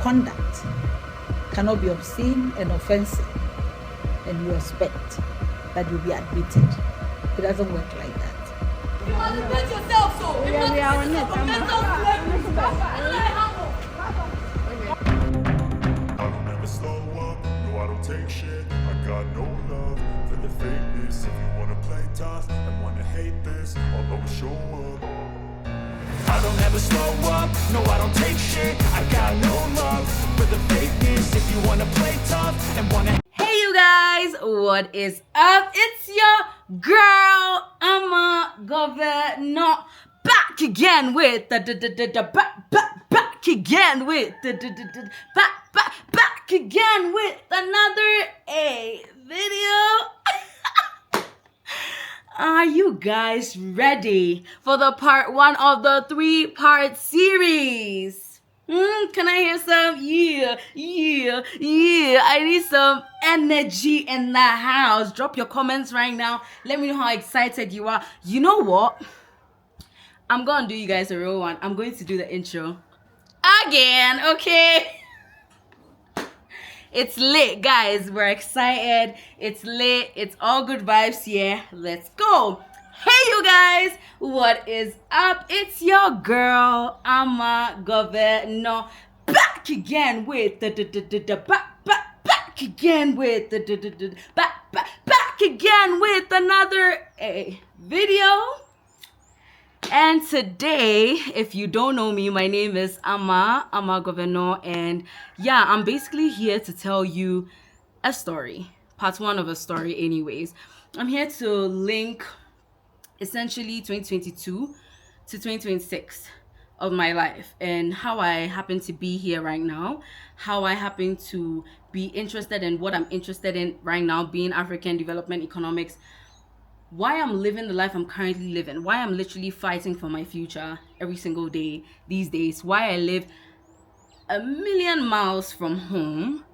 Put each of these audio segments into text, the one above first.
conduct cannot be obscene and offensive, and you expect that you'll be admitted. It doesn't work like that. You must admit yourself, so you must admit yourself for mental I don't ever slow up, no I don't take shit. I got no love for the fakeness. If you wanna play tough and wanna hate this, I'll always show up. I don't ever slow up, no I don't take shit. I got no love for the fakeness. If you wanna play tough and wanna. Hey you guys, what is up? It's your girl, Ama Governor, back again with back again with back again with another video. Are you guys ready for the part 1 of the 3-part series? Can I hear some? Yeah. I need some energy in the house. Drop your comments right now. Let me know how excited you are. You know what? I'm going to do you guys a real one. I'm going to do the intro again, okay? It's lit, guys. We're excited. It's lit. It's all good vibes here. Let's go. Hey, you guys. What is up? It's your girl, Ama Governor, back again with back again with back again with another video. And today, if you don't know me, my name is Ama Governor, and yeah, I'm basically here to tell you a story, part 1 of a story anyways. I'm here to link essentially 2022 to 2026 of my life and how I happen to be here right now, how I happen to be interested in what I'm interested in right now, being African development economics, why I'm living the life I'm currently living, why I'm literally fighting for my future every single day these days, why I live a million miles from home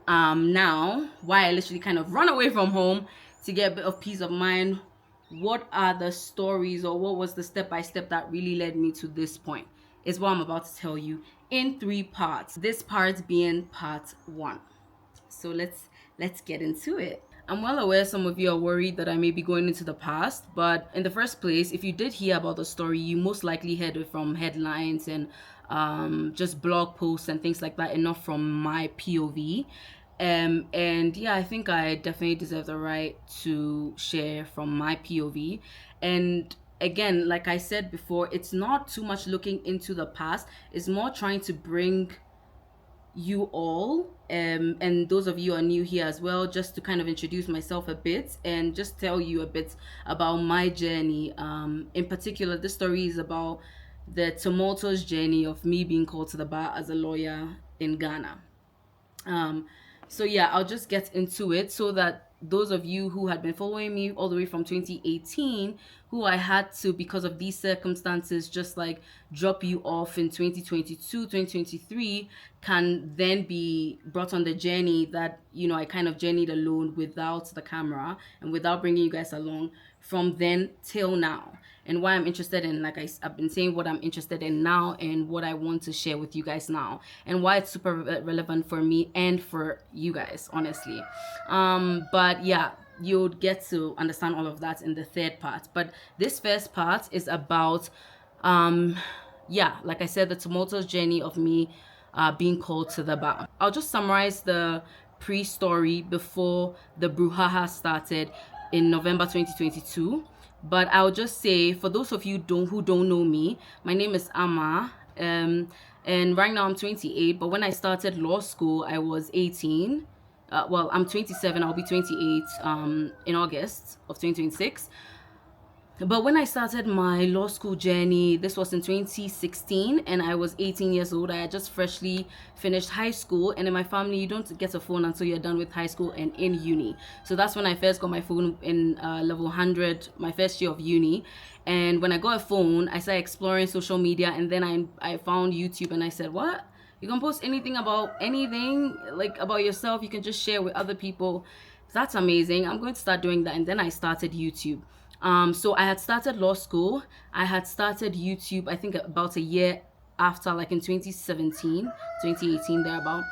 now, why I literally kind of run away from home to get a bit of peace of mind. What are the stories, or what was the step-by-step that really led me to this point is what I'm about to tell you in 3 parts, this part being part 1. So let's get into it. I'm well aware some of you are worried that I may be going into the past, but in the first place, if you did hear about the story, you most likely heard it from headlines and just blog posts and things like that, and not from my POV. And yeah, I think I definitely deserve the right to share from my POV. And again, like I said before, it's not too much looking into the past, it's more trying to bring you all and those of you who are new here as well, just to kind of introduce myself a bit and just tell you a bit about my journey. In particular, this story is about the tumultuous journey of me being called to the bar as a lawyer in Ghana. So yeah, I'll just get into it so that those of you who had been following me all the way from 2018, who I had to, because of these circumstances, just like drop you off in 2022, 2023, can then be brought on the journey that, you know, I kind of journeyed alone without the camera and without bringing you guys along from then till now. And why I'm interested in, like I've been saying, what I'm interested in now and what I want to share with you guys now, and why it's super relevant for me and for you guys, honestly. But yeah, you'll get to understand all of that in the 3rd part. But this first part is about, yeah, like I said, the tumultuous journey of me being called to the bar. I'll just summarize the pre-story before the brouhaha started in November 2022. But I'll just say, for those of you who don't know me, my name is Ama, and right now I'm 28. But when I started law school, I was 18. Well, I'm 27. I'll be 28 in August of 2026. But when I started my law school journey, this was in 2016, and I was 18 years old. I had just freshly finished high school, and in my family, you don't get a phone until you're done with high school and in uni. So that's when I first got my phone in level 100, my first year of uni. And when I got a phone, I started exploring social media, and then I found YouTube, and I said, what? You can post anything about anything, like about yourself. You can just share with other people. That's amazing. I'm going to start doing that. And then I started YouTube. So I had started law school. I had started YouTube, I think about a year after, like in 2017, 2018, thereabout.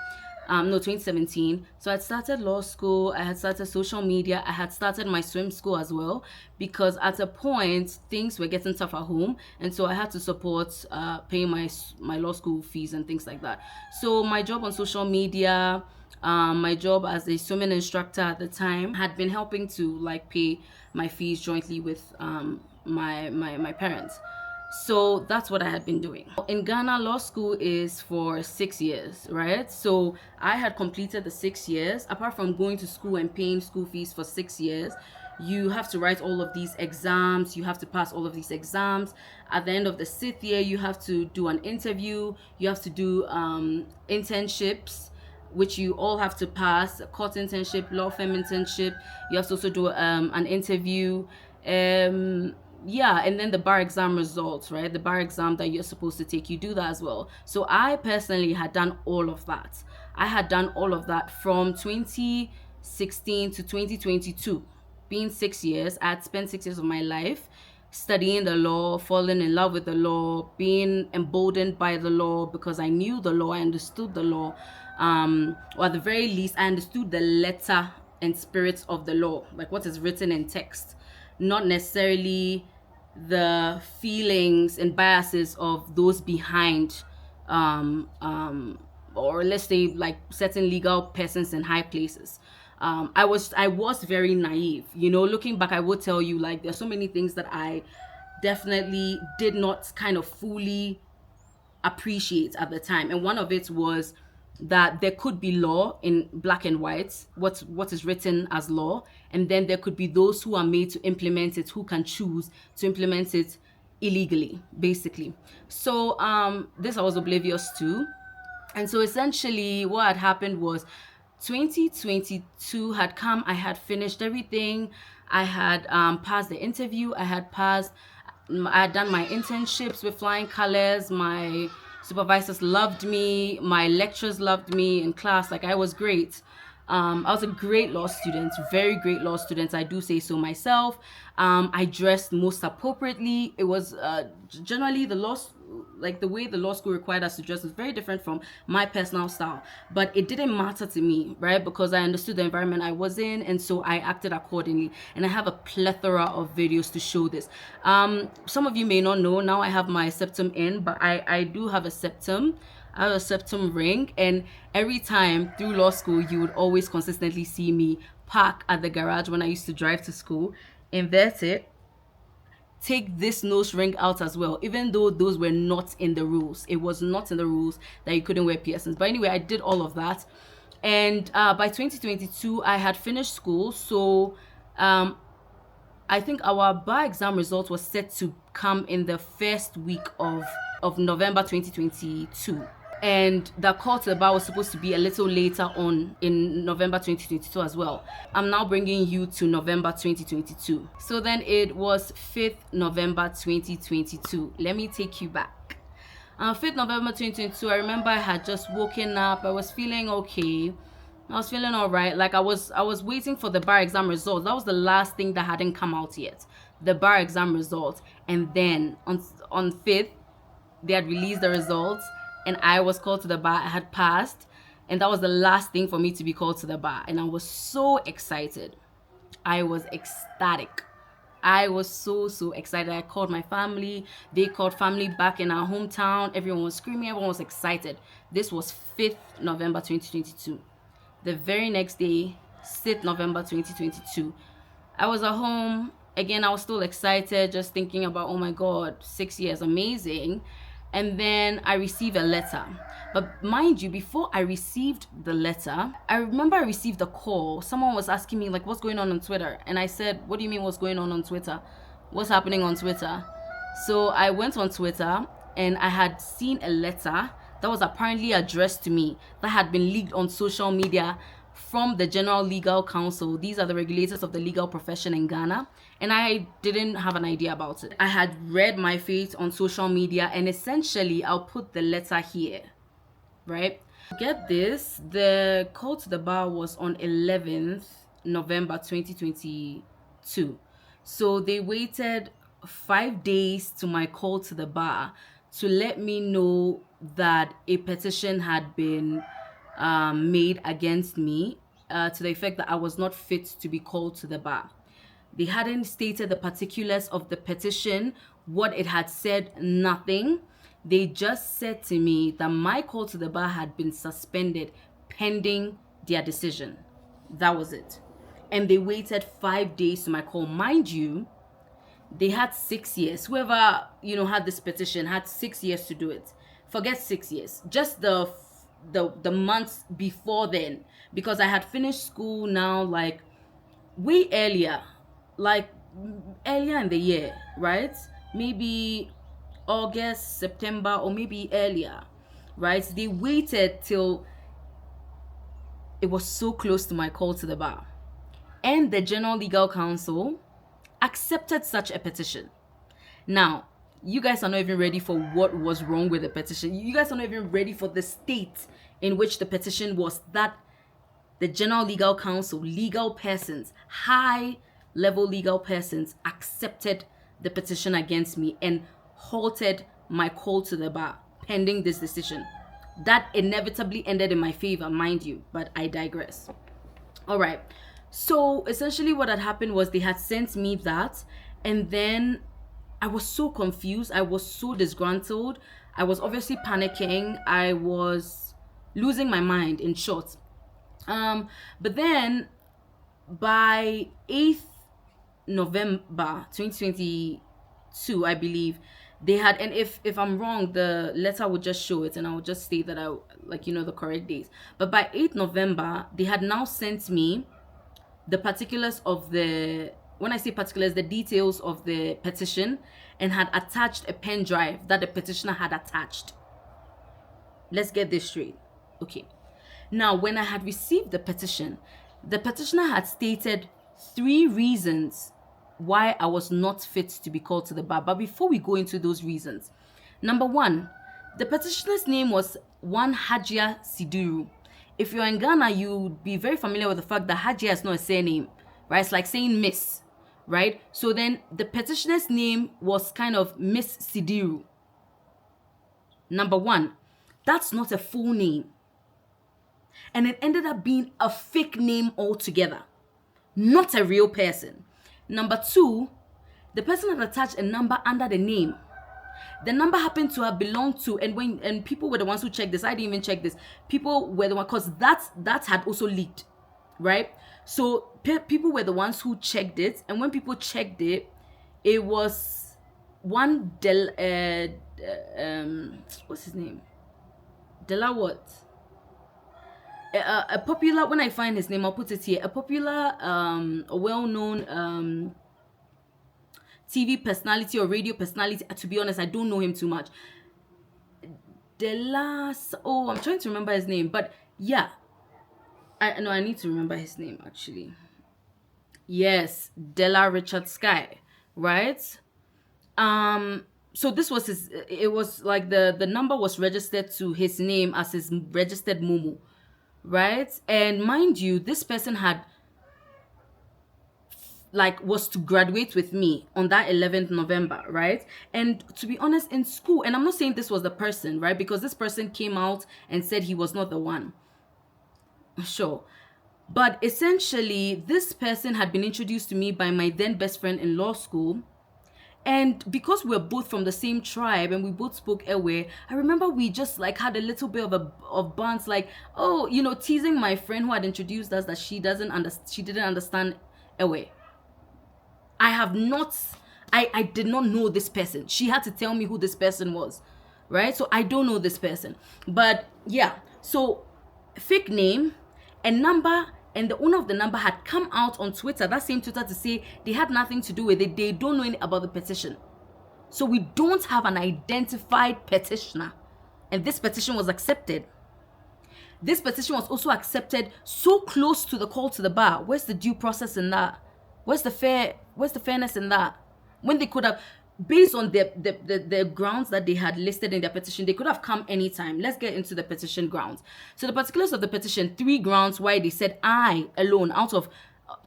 No, 2017. So I had started law school, I had started social media, I had started my swim school as well, because at a point things were getting tough at home, and so I had to support paying my law school fees and things like that. So my job on social media, my job as a swimming instructor at the time, had been helping to like pay my fees jointly with my parents. So that's what I had been doing. In Ghana, law school is for 6 years, right? So I had completed the 6 years. Apart from going to school and paying school fees for 6 years, you have to write all of these exams. You have to pass all of these exams. At the end of the 6th year, you have to do an interview. You have to do internships, which you all have to pass: a court internship, law firm internship. You have to also do an interview. Yeah, and then the bar exam results, right? The bar exam that you're supposed to take, you do that as well. So I personally had done all of that. I had done all of that from 2016 to 2022. Being 6 years, I had spent 6 years of my life studying the law, falling in love with the law, being emboldened by the law because I knew the law, I understood the law, or at the very least, I understood the letter and spirit of the law, like what is written in text, not necessarily the feelings and biases of those behind, or let's say like certain legal persons in high places. I was very naive, looking back. I would tell you, like, there's so many things that I definitely did not kind of fully appreciate at the time, and one of it was that there could be law in black and white, what is written as law, and then there could be those who are made to implement it, who can choose to implement it illegally, basically. So this I was oblivious to. And so essentially what had happened was 2022 had come. I had finished everything. I had passed the interview. I had done my internships with flying colors. My supervisors loved me. My lecturers loved me in class. Like, I was great. I was a great law student, very great law student. I do say so myself. I dressed most appropriately. It was generally the way the law school required us to dress was very different from my personal style, but it didn't matter to me, right? Because I understood the environment I was in, and so I acted accordingly. And I have a plethora of videos to show this. Some of you may not know, now I have my septum in, but I do have a septum. I have a septum ring, and every time through law school, you would always consistently see me park at the garage when I used to drive to school, invert it, take this nose ring out as well, even though those were not in the rules. It was not in the rules that you couldn't wear piercings. But anyway, I did all of that. And by 2022, I had finished school. So I think our bar exam result was set to come in the first week of November 2022. And the call to the bar was supposed to be a little later on in November 2022 as well. I'm now bringing you to November 2022. So then it was 5th November 2022. Let me take you back. 5th November 2022, I remember I had just woken up. I was feeling okay. I was feeling all right. Like, I was waiting for the bar exam results. That was the last thing that hadn't come out yet, the bar exam results. And then on 5th, they had released the results, and I was called to the bar. I had passed, and that was the last thing for me to be called to the bar. And I was so excited. I was ecstatic. I was so excited. I called my family. They called family back in our hometown. Everyone was screaming. Everyone was excited. This was 5th November 2022. The very next day, 6th November 2022, I was at home. Again, I was still excited, just thinking about, oh my God, 6 years, amazing. And then I received a letter. But mind you, before I received the letter, I remember I received a call. Someone was asking me, like, what's going on Twitter? And I said, what do you mean what's going on Twitter? What's happening on Twitter? So I went on Twitter, and I had seen a letter that was apparently addressed to me that had been leaked on social media from the General Legal Council. These are the regulators of the legal profession in Ghana, and I didn't have an idea about it. I had read my fate on social media, and essentially I'll put the letter here, right? Get this, the call to the bar was on 11th November 2022. So they waited 5 days to my call to the bar to let me know that a petition had been made against me to the effect that I was not fit to be called to the bar. They hadn't stated the particulars of the petition, what it had said, nothing. They just said to me that my call to the bar had been suspended pending their decision. That was it. And they waited 5 days to my call. Mind you, they had 6 years. Whoever, had this petition had 6 years to do it. Forget 6 years. Just the months before then. Because I had finished school now, like, way earlier. Like, earlier in the year, right? Maybe August, September, or maybe earlier, right? They waited till it was so close to my call to the bar. And the General Legal Counsel accepted such a petition. Now, you guys are not even ready for what was wrong with the petition. You guys are not even ready for the state in which the petition was, that the General Legal Counsel, legal persons, high-level legal persons, accepted the petition against me and halted my call to the bar pending this decision. That inevitably ended in my favor, mind you, but I digress. All right. So essentially what had happened was they had sent me that, and then I was so confused. I was so disgruntled. I was obviously panicking. I was losing my mind, in short. But then by 8th November 2022, I believe, they had, and if I'm wrong, the letter would just show it and I would just state that the correct dates. But by 8th November, they had now sent me the particulars of when I say particulars, the details of the petition, and had attached a pen drive that the petitioner had attached. Let's get this straight. Okay. Now, when I had received the petition, the petitioner had stated 3 reasons why I was not fit to be called to the bar. But before we go into those reasons, number 1, the petitioner's name was one Hajia Siduru. If you're in Ghana, you'd be very familiar with the fact that Hajia is not a surname, right? It's like saying Miss, right? So then the petitioner's name was kind of Miss Sidiru. Number 1, that's not a full name. And it ended up being a fake name altogether, not a real person. Number 2, the person had attached a number under the name. The number happened to have belonged to, and people were the ones who checked this. I didn't even check this. People were the ones, because that had also leaked, right? So people were the ones who checked it, and when people checked it, it was one what's his name? Dela what? A popular, when I find his name, I'll put it here. A popular, a well-known TV personality or radio personality. To be honest, I don't know him too much. I'm trying to remember his name, but yeah. I need to remember his name actually. Yes, Della Richard Sky, right? So this was it was like the number was registered to his name as his registered Momo, right? And mind you, this person was to graduate with me on that 11th November, right? And to be honest, in school, and I'm not saying this was the person, right? Because this person came out and said he was not the one. Sure. But essentially, this person had been introduced to me by my then best friend in law school. And because we're both from the same tribe and we both spoke Ewe, I remember we just had a little bit of bonds, teasing my friend who had introduced us that she didn't understand Ewe. I did not know this person. She had to tell me who this person was, right? So I don't know this person. But yeah, so fake name and number, and the owner of the number had come out on Twitter, that same Twitter, to say they had nothing to do with it. They don't know anything about the petition. So we don't have an identified petitioner. And this petition was accepted. This petition was also accepted so close to the call to the bar. Where's the due process in that? Where's the fairness in that? When they could have, based on the grounds that they had listed in their petition, they could have come anytime. Let's get into the petition grounds. So the particulars of the petition, 3 grounds why they said I alone, out of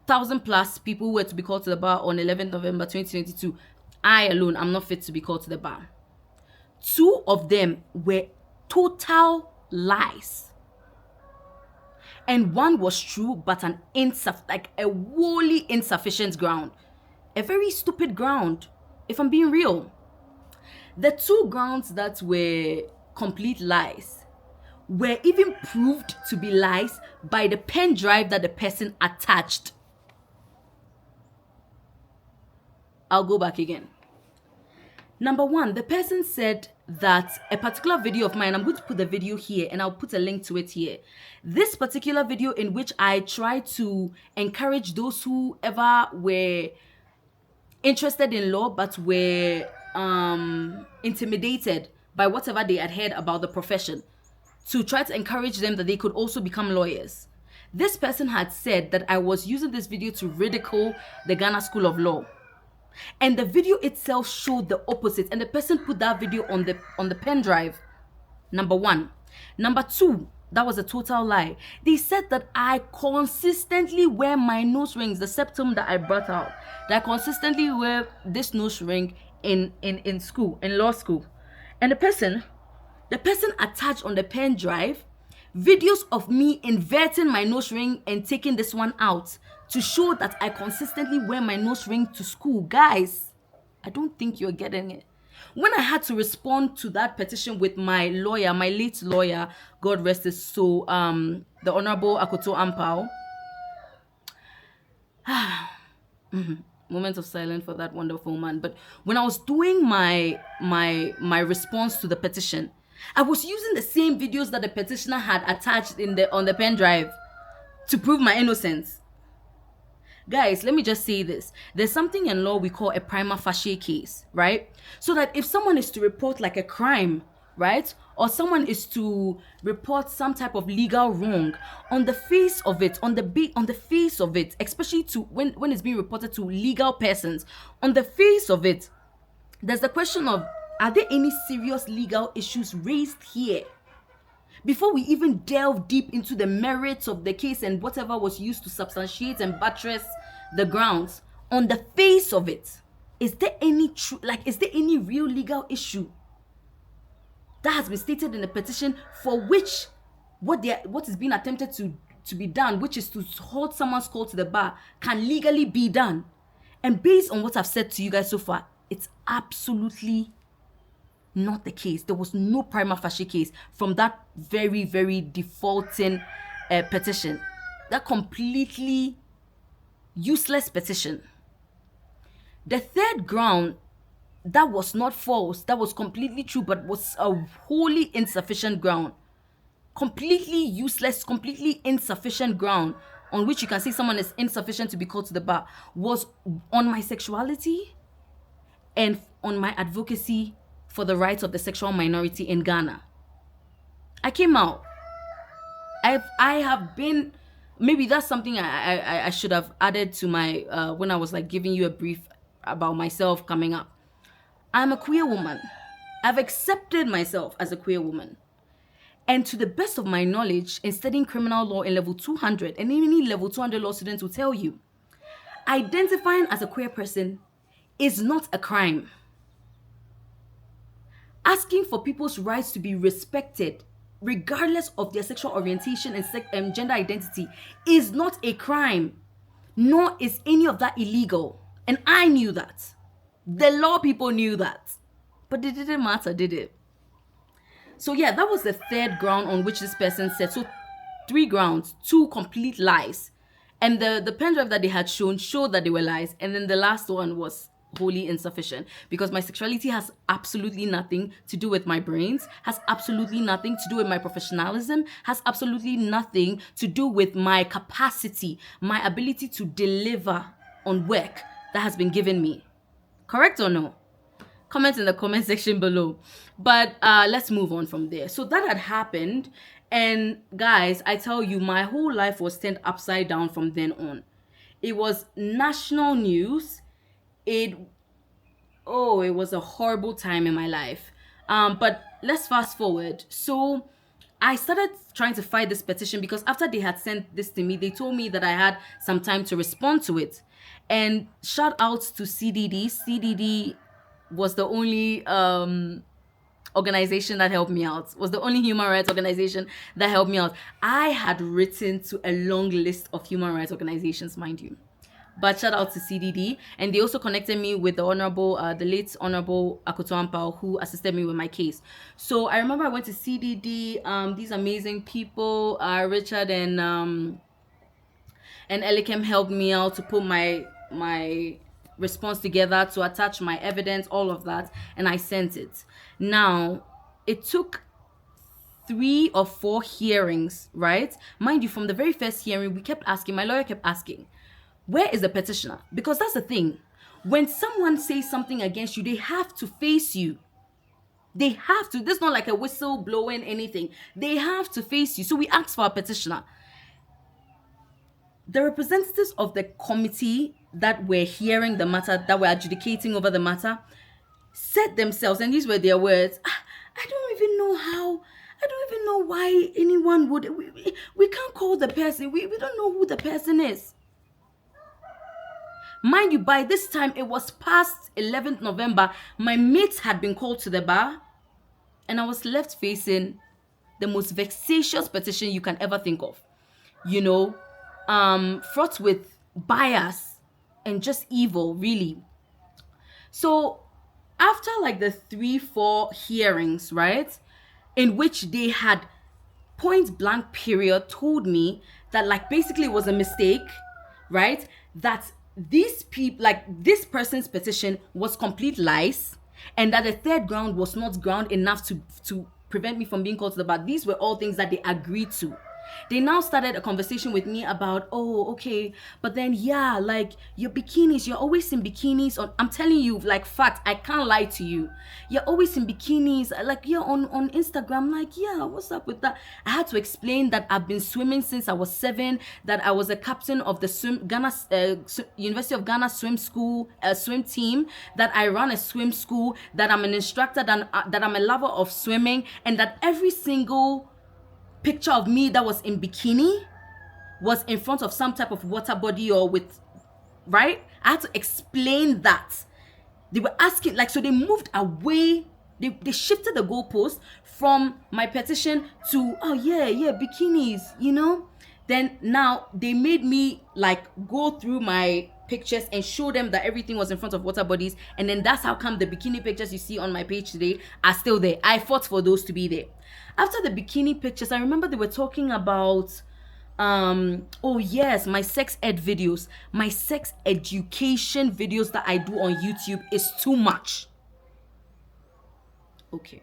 1,000+ people who were to be called to the bar on 11th November 2022, I alone am not fit to be called to the bar. 2 of them were total lies. And 1 was true, but like a wholly insufficient ground. A very stupid ground, if I'm being real. The 2 grounds that were complete lies were even proved to be lies by the pen drive that the person attached. I'll go back again. Number 1, the person said that a particular video of mine, I'm going to put the video here and I'll put a link to it here. This particular video in which I try to encourage those who ever were interested in law but were intimidated by whatever they had heard about the profession, to try to encourage them that they could also become lawyers. This person had said that I was using this video to ridicule the Ghana School of Law. And the video itself showed the opposite, and the person put that video on the pen drive. Number 1. Number 2, that was a total lie. They said that I consistently wear my nose rings, the septum that I brought out, that I consistently wear this nose ring in school, in law school. And the person attached on the pen drive videos of me inverting my nose ring and taking this one out to show that I consistently wear my nose ring to school. Guys, I don't think you're getting it. When I had to respond to that petition with my lawyer, my late lawyer, God rest his soul, the Honorable Akoto Ampao. Moment of silence for that wonderful man. But when I was doing my response to the petition, I was using the same videos that the petitioner had attached on the pen drive to prove my innocence. Guys, let me just say this. There's something in law we call a prima facie case, right? So that if someone is to report like a crime, right? Or someone is to report some type of legal wrong, on the face of it, on the face of it, especially to when it's being reported to legal persons, on the face of it, there's the question of, are there any serious legal issues raised here? Before we even delve deep into the merits of the case and whatever was used to substantiate and buttress the grounds, on the face of it, is there any is there any real legal issue that has been stated in the petition for which what is being attempted to be done, which is to hold someone's call to the bar, can legally be done? And based on what I've said to you guys so far, it's absolutely not the case. There was no prima facie case from that very, very defaulting petition. That completely useless petition. The third ground, that was not false, that was completely true, but was a wholly insufficient ground. Completely useless, completely insufficient ground on which you can say someone is insufficient to be called to the bar, was on my sexuality and on my advocacy for the rights of the sexual minority in Ghana. I came out. I have been, maybe that's something I should have added to my, when I was like giving you a brief about myself coming up. I'm a queer woman. I've accepted myself as a queer woman. And to the best of my knowledge, in studying criminal law in level 200, and any level 200 law students will tell you, identifying as a queer person is not a crime. Asking for people's rights to be respected, regardless of their sexual orientation and gender identity, is not a crime, nor is any of that illegal. And I knew that. The law people knew that. But it didn't matter, did it? So yeah, that was the third ground on which this person said. So 3 grounds, 2 complete lies. And the pen drive that they had showed that they were lies. And then the last one was wholly insufficient, because my sexuality has absolutely nothing to do with my brains, has absolutely nothing to do with my professionalism, has absolutely nothing to do with my capacity, my ability to deliver on work that has been given me. Correct or no? Comment in the comment section below. But let's move on from there. So that had happened, and guys, I tell you, my whole life was turned upside down from then on. It was national news. It was a horrible time in my life. But let's fast forward. So I started trying to fight this petition because after they had sent this to me, they told me that I had some time to respond to it. And shout out to CDD. CDD was the only organization that helped me out, was the only human rights organization that helped me out. I had written to a long list of human rights organizations, mind you. But shout out to CDD, and they also connected me with the late Honorable Akoto Ampao, who assisted me with my case. So I remember I went to CDD. These amazing people, Richard and Elikem, helped me out to put my response together, to attach my evidence, all of that, and I sent it. Now, it took 3 or 4 hearings, right? Mind you, from the very first hearing, my lawyer kept asking, where is the petitioner? Because that's the thing. When someone says something against you, they have to face you. They have to. This is not like a whistle blowing anything. They have to face you. So we asked for a petitioner. The representatives of the committee that were hearing the matter, that were adjudicating over the matter, said themselves, and these were their words, I don't even know why anyone would, we can't call the person, we don't know who the person is. Mind you, by this time, it was past 11th November. My mates had been called to the bar, and I was left facing the most vexatious petition you can ever think of. You know, fraught with bias and just evil, really. So, after like the 3-4 hearings, right, in which they had point blank period told me that like basically it was a mistake, right, that these people, like this person's petition was complete lies, and that the third ground was not ground enough to prevent me from being called to the bar. These were all things that they agreed to. They now started a conversation with me about, oh, okay, but then yeah, like your bikinis, you're always in bikinis on, I'm telling you, like fact, I can't lie to you. You're always in bikinis, like yeah, on Instagram, like yeah, what's up with that? I had to explain that I've been swimming since I was 7, that I was a captain of the University of Ghana swim team, that I run a swim school, that I'm an instructor, that I'm a lover of swimming, and that every single picture of me that was in bikini was in front of some type of water body or with, right? I had to explain that. They were asking, like, so they moved away. They shifted the goalpost from my petition to, oh yeah, bikinis, you know? Then now they made me like go through my pictures and show them that everything was in front of water bodies. And then that's how come the bikini pictures you see on my page today are still there. I fought for those to be there. After the bikini pictures, I remember they were talking about, oh yes, my sex ed videos, my sex education videos that I do on YouTube is too much. Okay.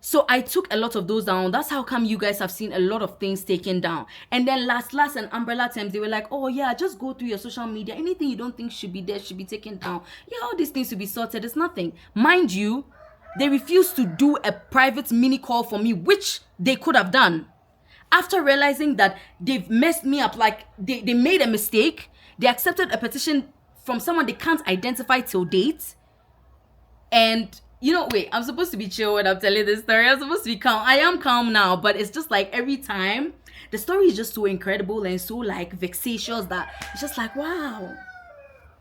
So I took a lot of those down. That's how come you guys have seen a lot of things taken down. And then last and umbrella terms, they were like, oh yeah, just go through your social media. Anything you don't think should be there should be taken down. Yeah, all these things should be sorted. It's nothing. Mind you, they refused to do a private mini call for me, which they could have done. After realizing that they've messed me up, like they made a mistake, they accepted a petition from someone they can't identify till date. And, you know, wait, I'm supposed to be chill when I'm telling this story. I'm supposed to be calm. I am calm now, but it's just like every time, the story is just so incredible and so like vexatious that it's just like, wow.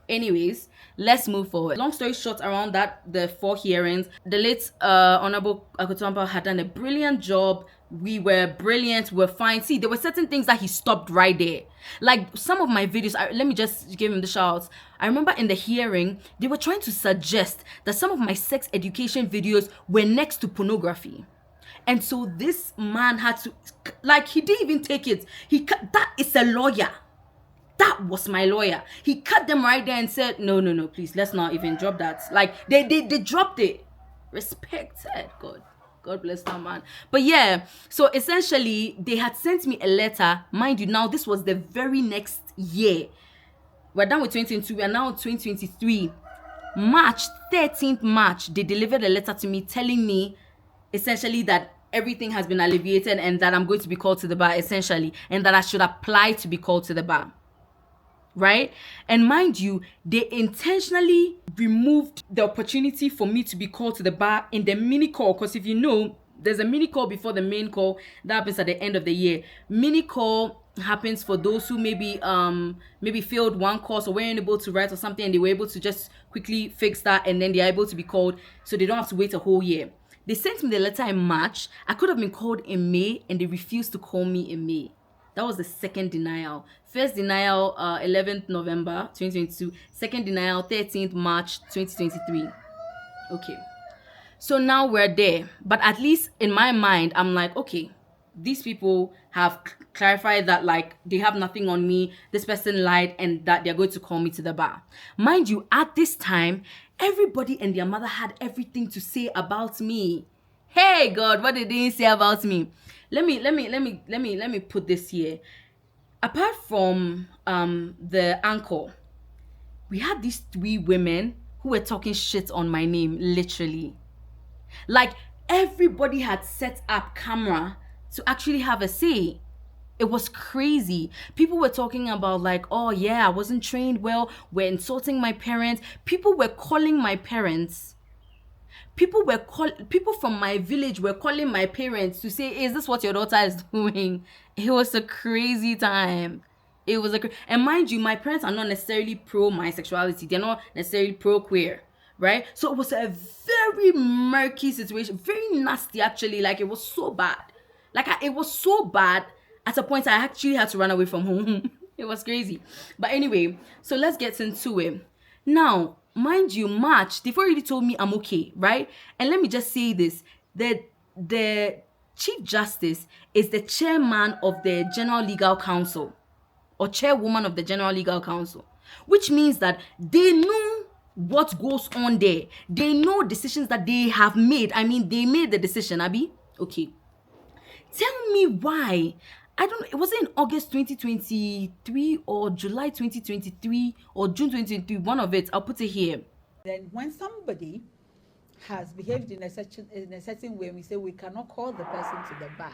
Anyways, let's move forward. Long story short, around that, the 4 hearings, the late Honorable Akoto Ampao had done a brilliant job. We were brilliant, we were fine. See, there were certain things that he stopped right there. Like some of my videos, let me just give him the shout. I remember in the hearing, they were trying to suggest that some of my sex education videos were next to pornography. And so this man had to, like, he didn't even take it. That is a lawyer. That was my lawyer. He cut them right there and said, no, please, let's not even drop that. Like, they dropped it. Respected. God bless that man. But yeah, so essentially, they had sent me a letter. Mind you, now this was the very next year. We're done with 2022. We are now in 2023. March, 13th March, they delivered a letter to me telling me, essentially, that everything has been alleviated and that I'm going to be called to the bar, essentially, and that I should apply to be called to the bar. Right? And mind you, they intentionally removed the opportunity for me to be called to the bar in the mini call. Because if you know, there's a mini call before the main call that happens at the end of the year. Mini call happens for those who maybe failed one course or weren't able to write or something, and they were able to just quickly fix that, and then they're able to be called, so they don't have to wait a whole year. They sent me the letter in March. I could have been called in May, and they refused to call me in May. That was the second denial. First denial, 11th November 2022. Second denial, 13th March 2023. Okay. So now we're there. But at least in my mind, I'm like, okay, these people have clarified that, like, they have nothing on me. This person lied, and that they're going to call me to the bar. Mind you, at this time, everybody and their mother had everything to say about me. Hey God, what did they say about me? Let me put this here. Apart from the uncle, we had these 3 women who were talking shit on my name, literally. Like, everybody had set up camera to actually have a say. It was crazy. People were talking about, like, oh yeah, I wasn't trained well. We're insulting my parents. People were calling my parents. People from my village were calling my parents to say, is this what your daughter is doing? It was a crazy time. And mind you, my parents are not necessarily pro my sexuality. They're not necessarily pro queer, right? So it was a very murky situation, very nasty actually. Like, it was so bad. It was so bad at a point I actually had to run away from home. It was crazy. But anyway, so let's get into it. Now, mind you, March, they've already told me I'm okay, right? And let me just say this. The Chief Justice is the chairman of the General Legal Council, or chairwoman of the General Legal Council, which means that they know what goes on there. They know decisions that they have made. I mean, they made the decision, Abby. Okay. Tell me why. I don't know. It was in August 2023 or July 2023 or June 2023. One of it. I'll put it here. Then when somebody has behaved in a certain way, we say we cannot call the person to the bar.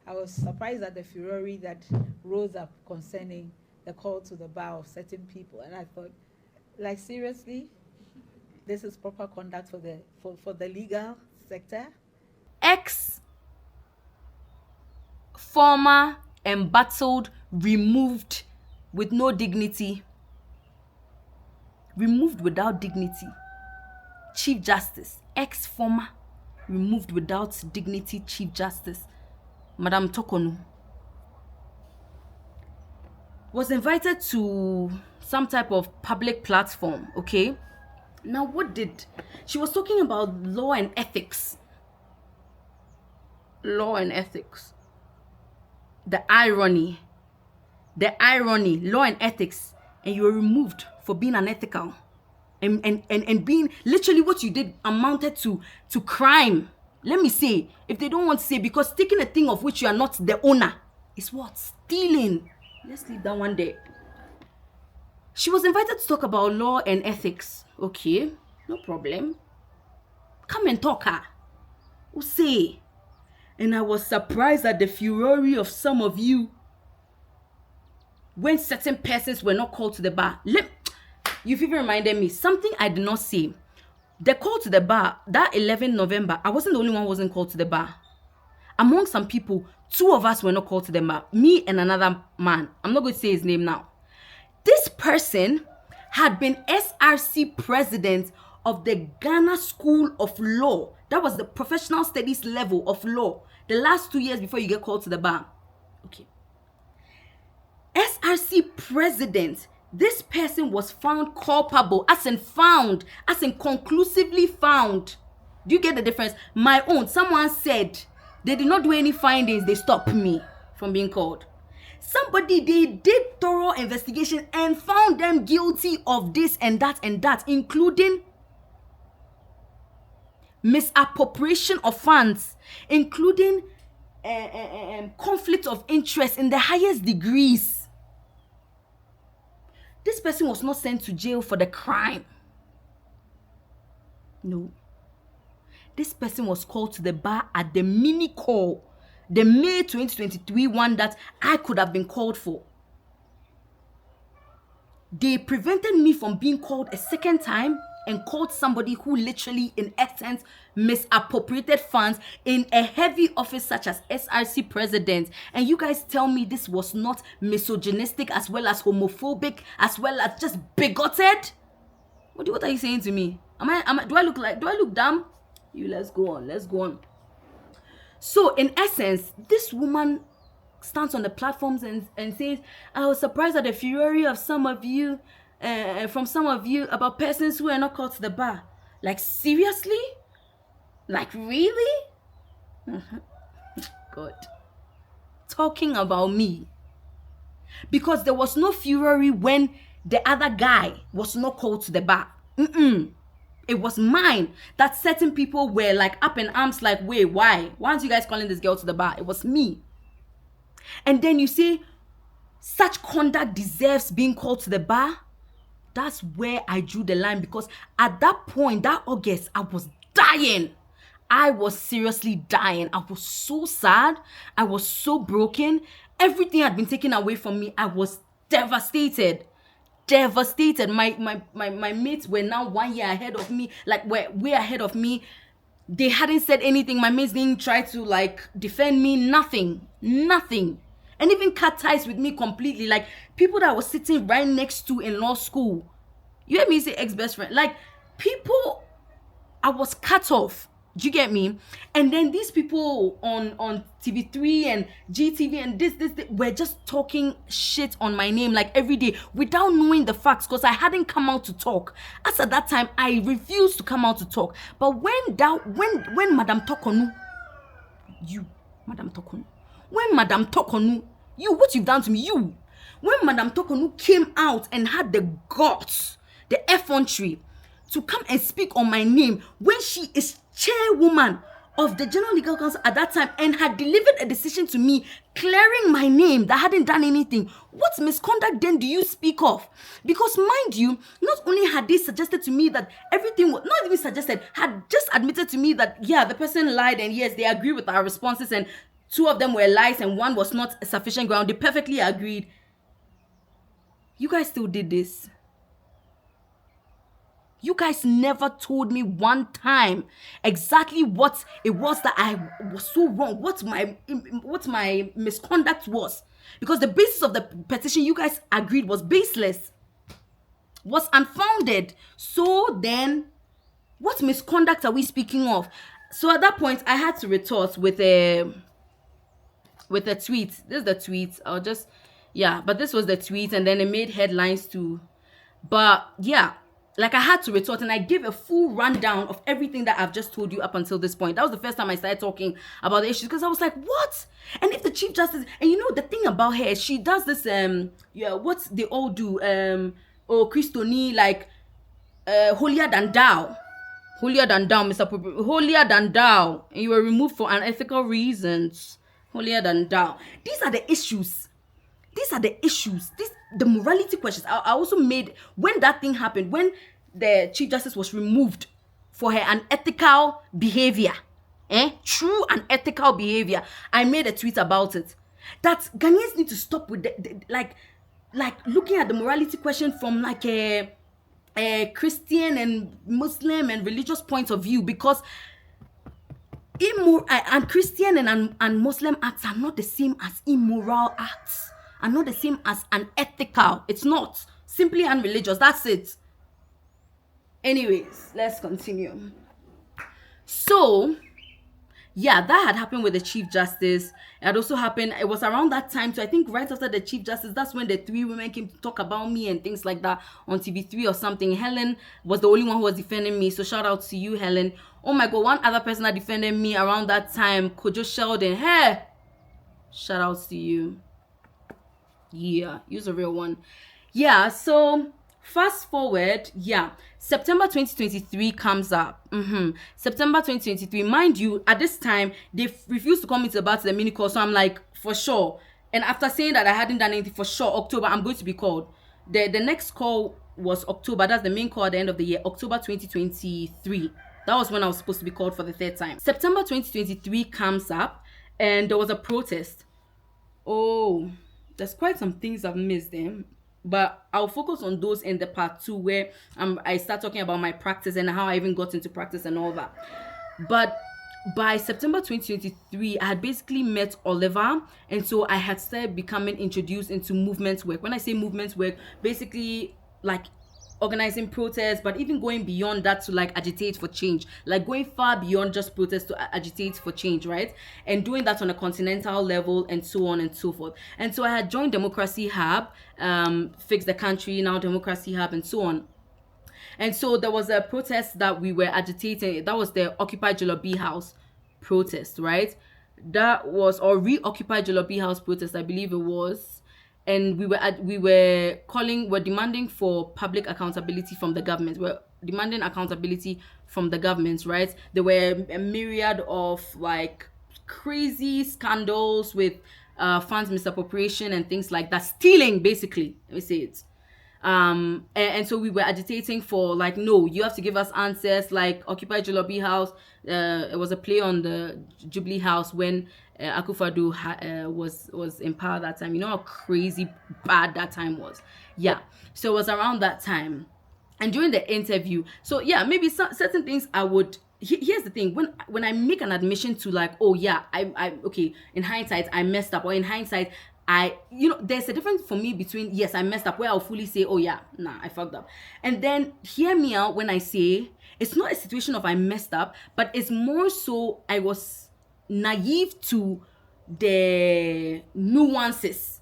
I was surprised at the furor that rose up concerning the call to the bar of certain people, and I thought, like, seriously, this is proper conduct for the legal sector. Former, embattled, removed with no dignity, removed without dignity, Chief Justice, former, removed without dignity, Chief Justice, Madam Tokonu, was invited to some type of public platform, okay? Now, she was talking about law and ethics. Law and ethics. The irony, law and ethics, and you were removed for being unethical. And being, literally what you did amounted to crime. Let me say, if they don't want to say, because taking a thing of which you are not the owner is what? Stealing. Let's leave that one there. She was invited to talk about law and ethics. Okay, no problem. Come and talk her. Who say? And I was surprised at the fury of some of you when certain persons were not called to the bar. You've even reminded me something I did not say. The call to the bar, that 11th November, I wasn't the only one who wasn't called to the bar. Among some people, 2 of us were not called to the bar. Me and another man. I'm not going to say his name now. This person had been SRC president of the Ghana School of Law. That was the professional studies level of law. The last 2 years before you get called to the bar. Okay. SRC president. This person was found culpable, as in conclusively found. Do you get the difference? My own, someone said they did not do any findings. They stopped me from being called. They did thorough investigation and found them guilty of this and that, including misappropriation of funds, including conflict of interest in the highest degrees. This person was not sent to jail for the crime. No. This person was called to the bar at the mini call, the May 2023 one that I could have been called for. They prevented me from being called a second time and called somebody who literally, in essence, misappropriated funds in a heavy office such as SRC president, and you guys tell me this was not misogynistic as well as homophobic as well as just bigoted? What are you saying to me? Do I look dumb? Let's go on. So in essence, this woman stands on the platforms and says, I was surprised at the fury of some of you, from some of you, about persons who are not called to the bar. Like, seriously? Like, really? God. Talking about me. Because there was no fury when the other guy was not called to the bar. It was mine that certain people were like up in arms, like, wait, why? Why aren't you guys calling this girl to the bar? It was me. And then you say, such conduct deserves being called to the bar. That's where I drew the line, because at that point, that August, I was dying. I was seriously dying. I was so sad. I was so broken. Everything had been taken away from me. I was devastated. My mates were now 1 year ahead of me, like way ahead of me. They hadn't said anything. My mates didn't try to like defend me. Nothing. And even cut ties with me completely. Like people that I was sitting right next to in law school. You heard me say ex-best friend. Like people, I was cut off. Do you get me? And then these people on TV3 and GTV and this were just talking shit on my name like every day without knowing the facts, because I hadn't come out to talk. As at that time, I refused to come out to talk. But when Madam Tokonu, what you've done to me, when Madam Tokonu came out and had the guts, the effrontery to come and speak on my name when she is chairwoman of the General Legal Council at that time and had delivered a decision to me clearing my name that hadn't done anything, what misconduct then do you speak of? Because mind you, not only had they suggested to me that everything was, not even suggested, had just admitted to me that, yeah, the person lied and yes, they agree with our responses and 2 of them were lies and 1 was not sufficient ground. They perfectly agreed. You guys still did this. You guys never told me one time exactly what it was that I was so wrong, what my misconduct was. Because the basis of the petition you guys agreed was baseless, was unfounded. So then, what misconduct are we speaking of? So at that point, I had to retort with a tweet. This is the tweet. But this was the tweet, and then it made headlines too. But yeah. Like I had to retort and I gave a full rundown of everything that I've just told you up until this point. That was the first time I started talking about the issues, because I was like, what? And if the Chief Justice, and you know the thing about her, she does this, what they all do, Christoni, like, holier than thou, Mr. Holier than thou, and you were removed for unethical reasons, holier than thou. These are the issues. The morality questions. I also made, when that thing happened, when the Chief Justice was removed for her unethical behavior, true unethical behavior, I made a tweet about it. That Ghanaians need to stop with like looking at the morality question from like a Christian and Muslim and religious point of view, because and Christian and Muslim acts are not the same as immoral acts. Are not the same as unethical. It's not. Simply unreligious. That's it. Anyways, let's continue. So, yeah, that had happened with the Chief Justice. It had also happened, it was around that time. So I think right after the Chief Justice, that's when the 3 women came to talk about me and things like that on TV3 or something. Helen was the only one who was defending me. So shout out to you, Helen. Oh my God, one other person that defended me around that time, Kojo Sheldon. Hey, shout out to you. Yeah, use a real one. Yeah, so fast forward, September 2023 comes up. September 2023, mind you, at this time they refused to come into the mini call, so I'm like, for sure. And after saying that I hadn't done anything, for sure, October I'm going to be called. The next call was October. That's the main call at the end of the year, October 2023. That was when I was supposed to be called for the 3rd time. September 2023 comes up, and there was a protest. Oh, there's quite some things I've missed them. but I'll focus on those in the part 2 where I start talking about my practice and how I even got into practice and all that. But by September 2023, I had basically met Oliver, and so I had started becoming introduced into movement work. When I say movement work, basically like organizing protests, but even going beyond that to like agitate for change, like going far beyond just protests to agitate for change, right? And doing that on a continental level and so on and so forth. And so I had joined Democracy Hub, Fix the Country, now Democracy Hub, and so on. And so there was a protest that we were agitating. That was the Occupy Jolobi House protest, right? That was, or Reoccupy Jolobi House protest, I believe it was. And we're demanding for public accountability from the government. We're demanding accountability from the government, right? There were a myriad of like crazy scandals with funds misappropriation and things like that, stealing basically. Let me say it. And so we were agitating for like, no, you have to give us answers, like Occupy Jolobi House. It was a play on the Jubilee House when Akufo-Addo was in power that time. You know how crazy bad that time was. Yeah, so it was around that time. And during the interview, so yeah, maybe certain things I would. Here's the thing: when I make an admission to like, oh yeah, I okay, in hindsight I messed up, or in hindsight there's a difference for me between yes, I messed up, where I'll fully say, oh yeah, nah, I fucked up, and then hear me out when I say it's not a situation of I messed up, but it's more so I was naive to the nuances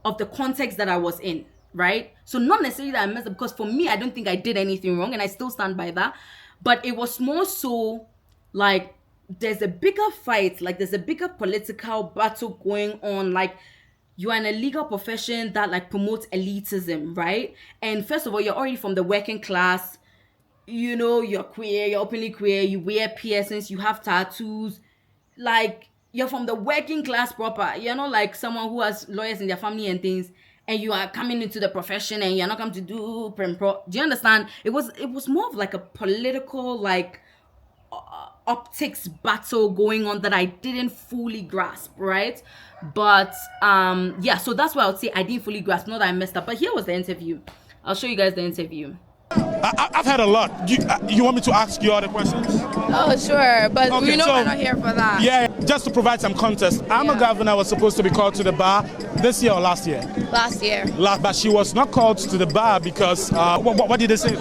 of the context that I was in, right? So not necessarily that I messed up, because for me, I don't think I did anything wrong, and I still stand by that. But it was more so like there's a bigger fight, like there's a bigger political battle going on, like you are in a legal profession that like promotes elitism, right? And first of all, you're already from the working class, you're queer, you're openly queer, you wear piercings, you have tattoos, like you're from the working class proper. You're not like someone who has lawyers in their family and things, and you are coming into the profession and you're not coming to do pro. Do you understand? It was more of like a political like optics battle going on that I didn't fully grasp, right? But yeah, so that's why I would say I didn't fully grasp, not that I messed up. But here was the interview. I'll show you guys the interview. I've had a lot. You want me to ask you all the questions? Oh, sure, but Okay, so, we're not here for that. Yeah, just to provide some context, I'm a governor was supposed to be called to the bar this year or last year? Last year. But she was not called to the bar because, what did they say?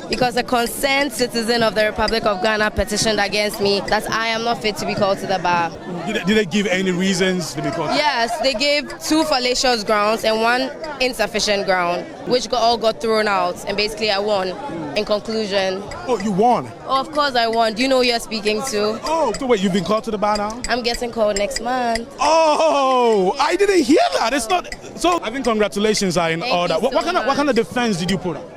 Because a concerned citizen of the Republic of Ghana petitioned against me that I am not fit to be called to the bar. Did they give any reasons to be called? Yes, they gave 2 fallacious grounds and 1 insufficient ground, which all got thrown out, and basically I won in conclusion. Oh, you won? Oh, of course I won. Do you know who you're speaking to? Oh, so wait, you've been called to the bar now? I'm getting called next month. Oh, I didn't hear that. It's not. So I think congratulations are in order. Thank you so What kind of defense did you put up?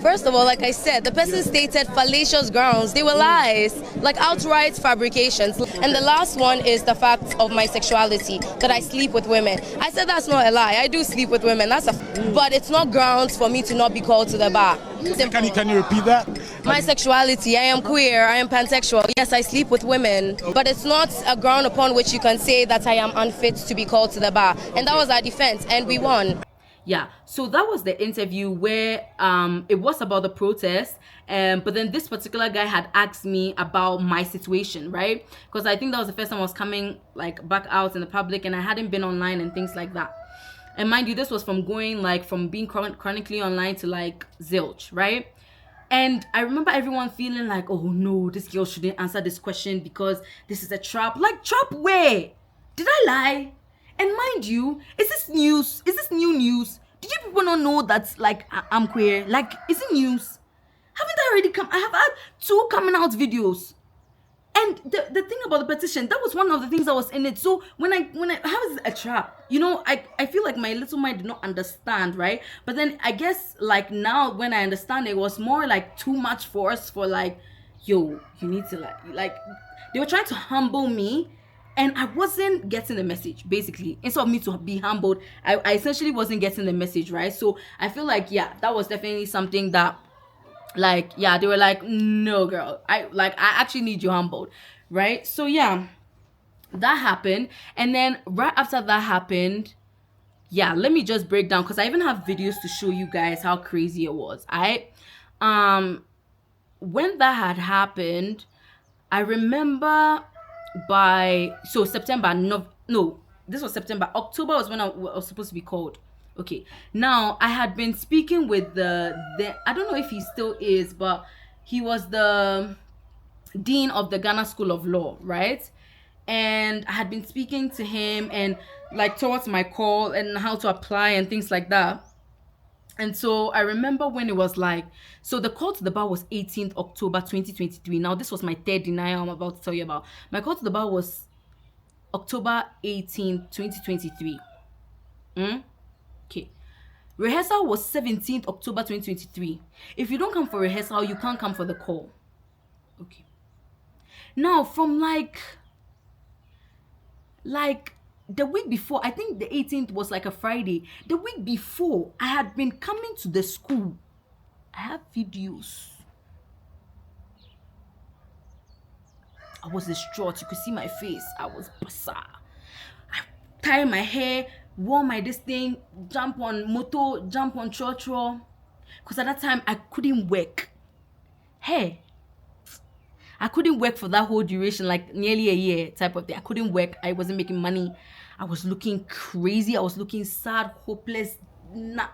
First of all, like I said, the person stated fallacious grounds. They were lies, like outright fabrications. And the last one is the fact of my sexuality, that I sleep with women. I said that's not a lie. I do sleep with women. But it's not grounds for me to not be called to the bar. Can you repeat that? My sexuality, I am queer, I am pansexual. Yes, I sleep with women, but it's not a ground upon which you can say that I am unfit to be called to the bar. And that was our defense, and we won. Yeah, so that was the interview where it was about the protest, but then this particular guy had asked me about my situation, right? Because I think that was the first time I was coming like back out in the public, and I hadn't been online and things like that. And mind you, this was from going like from being chronically online to like zilch, right? And I remember everyone feeling like, oh no, this girl shouldn't answer this question because this is a trap. Like, trap where? Did I lie? And mind you, is this news? Is this new news? Did you people not know that like I'm queer? Like, is it news? Haven't I already I have had 2 coming out videos. And the thing about the petition, that was one of the things that was in it. So when I how is it a trap? I feel like my little mind did not understand, right? But then I guess like now when I understand, it was more like too much force for like, yo, you need to like they were trying to humble me. And I wasn't getting the message, basically. Instead of me to be humbled, I essentially wasn't getting the message, right? So I feel like, yeah, that was definitely something that, like, yeah, they were like, no, girl, I actually need you humbled, right? So, yeah, that happened. And then right after that happened, yeah, let me just break down because I even have videos to show you guys how crazy it was. When that had happened, I remember September, no, this was September. October was when I was supposed to be called. Okay, now I had been speaking with the I don't know if he still is, but he was the dean of the Ghana School of Law, right? And I had been speaking to him and like towards my call and how to apply and things like that. And so I remember when it was like, so the call to the bar was 18th October 2023. Now, this was my third denial I'm about to tell you about. My call to the bar was October 18th, 2023. Okay. Rehearsal was 17th October 2023. If you don't come for rehearsal, you can't come for the call. Okay. Now, from like the week before, I think the 18th was like a Friday. The week before, I had been coming to the school. I have videos. I was distraught. You could see my face. I was bizarre. I tied my hair, wore my this thing, jump on moto, jump on trotro. Because at that time, I couldn't work. Hey, I couldn't work for that whole duration, like nearly a year type of thing. I couldn't work. I wasn't making money. I was looking crazy. I was looking sad, hopeless.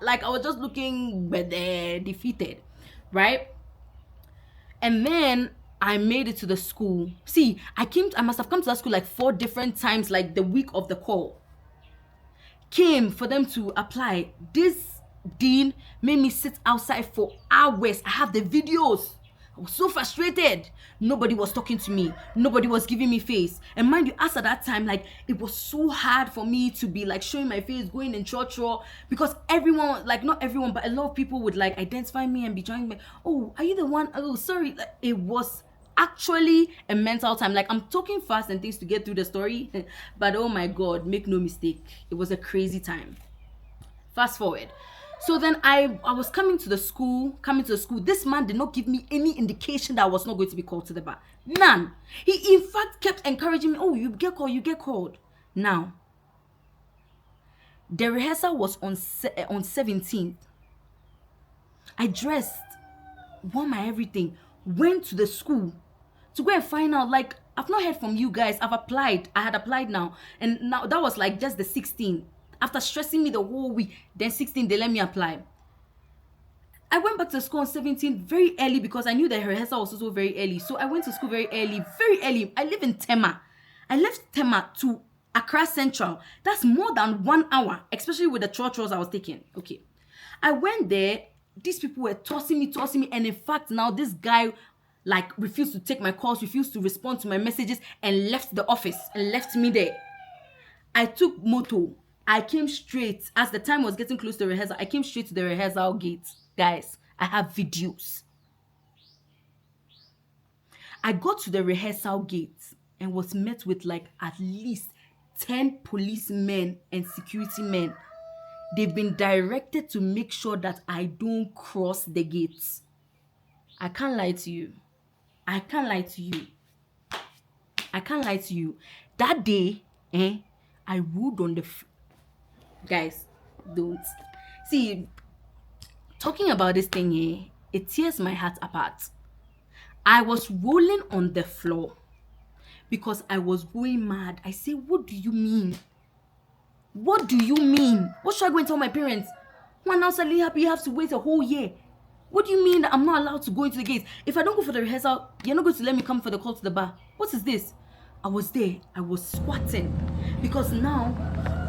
Like I was just looking defeated, right? And then I made it to the school. See, I must have come to that school like 4 different times, like the week of the call. Came for them to apply. This dean made me sit outside for hours. I have the videos. I was so frustrated. Nobody was talking to me. Nobody was giving me face. And mind you, as at that time, like it was so hard for me to be like showing my face, going in church, because everyone, like not everyone, but a lot of people would like identify me and be joining me. Oh, are you the one? Oh, sorry. Like, it was actually a mental time. Like I'm talking fast and things to get through the story, but oh my God, make no mistake, it was a crazy time. Fast forward. So then I was coming to the school. This man did not give me any indication that I was not going to be called to the bar. None. He in fact kept encouraging me. Oh, you get called. Now, the rehearsal was on 17th. I dressed, wore my everything, went to the school to go and find out, like, I've not heard from you guys. I had applied now. And now that was like just the 16th. After stressing me the whole week, then 16th, they let me apply. I went back to school on 17th very early because I knew that rehearsal was also very early. So I went to school very early. I live in Tema. I left Tema to Accra Central. That's more than 1 hour, especially with the chores I was taking. Okay. I went there. These people were tossing me. And in fact, now this guy like refused to take my calls, refused to respond to my messages, and left the office and left me there. I took moto. I came straight, as the time was getting close to rehearsal, I came straight to the rehearsal gate. Guys, I have videos. I got to the rehearsal gate and was met with like at least 10 policemen and security men. They've been directed to make sure that I don't cross the gates. I can't lie to you. That day, I ruled on the... Guys, don't. See, talking about this thing, it tears my heart apart. I was rolling on the floor because I was going mad. I say, what do you mean? What do you mean? What should I go and tell my parents? One now suddenly happy you have to wait a whole year. What do you mean that I'm not allowed to go into the gates? If I don't go for the rehearsal, you're not going to let me come for the call to the bar. What is this? I was there. I was squatting because now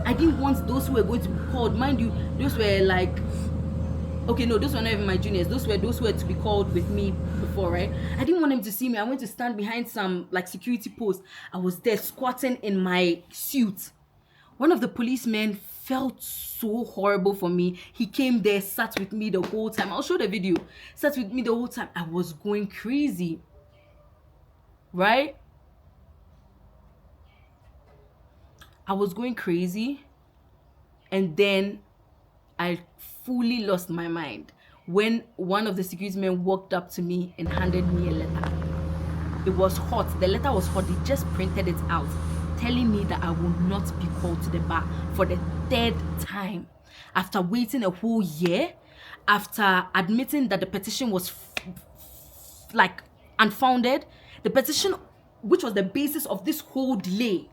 I didn't want those who were going to be called. Mind you, those were like, okay, no, those were not even my juniors. Those were to be called with me before, right? I didn't want them to see me. I went to stand behind some like security post. I was there squatting in my suit. One of the policemen felt so horrible for me. He came there, sat with me the whole time. I'll show the video. Sat with me the whole time. I was going crazy. Right? I was going crazy. And then I fully lost my mind when one of the security men walked up to me and handed me a letter. It was hot. The letter was hot. They just printed it out. telling me that I will not be called to the bar for the third time. After waiting a whole year, after admitting that the petition was like unfounded, the petition which was the basis of this whole delay,